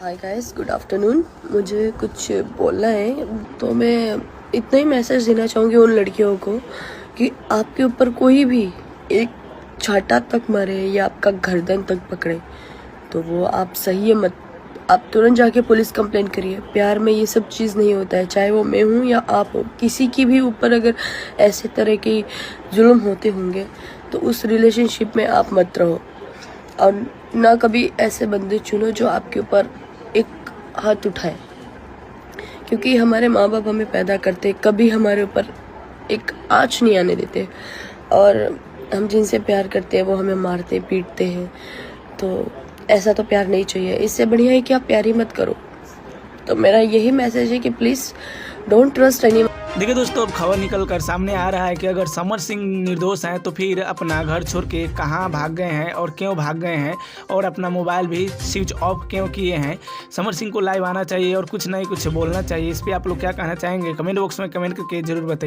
Hi guys, good afternoon. मुझे कुछ बोलना है, तो मैं इतना ही मैसेज देना चाहूँगी उन लड़कियों को कि आपके ऊपर कोई भी एक छाता तक मारे या आपका गर्दन तक पकड़े तो वो आप सही है मत, आप तुरंत जाके पुलिस कंप्लेंट करिए। प्यार में ये सब चीज़ नहीं होता है, चाहे वो मैं हूँ या आप हो। किसी की भी ऊपर अगर ऐसे तरह के जुल्म होते होंगे तो उस रिलेशनशिप में आप मत रहो, और ना कभी ऐसे बंदे चुनो जो आपके ऊपर एक हाथ उठाए, क्योंकि हमारे माँ बाप हमें पैदा करते कभी हमारे ऊपर एक आँच नहीं आने देते, और हम जिनसे प्यार करते हैं वो हमें मारते पीटते हैं। तो ऐसा तो प्यार नहीं चाहिए। इससे बढ़िया है कि आप प्यार ही मत करो। तो मेरा यही मैसेज है कि प्लीज़ डोंट ट्रस्ट एनी। देखिए दोस्तों, अब खबर निकल कर सामने आ रहा है कि अगर समर सिंह निर्दोष हैं तो फिर अपना घर छोड़ के कहाँ भाग गए हैं और क्यों भाग गए हैं, और अपना मोबाइल भी स्विच ऑफ क्यों किए हैं। समर सिंह को लाइव आना चाहिए और कुछ नहीं कुछ बोलना चाहिए। इस पर आप लोग क्या कहना चाहेंगे? कमेंट बॉक्स में कमेंट करके जरूर बताइए।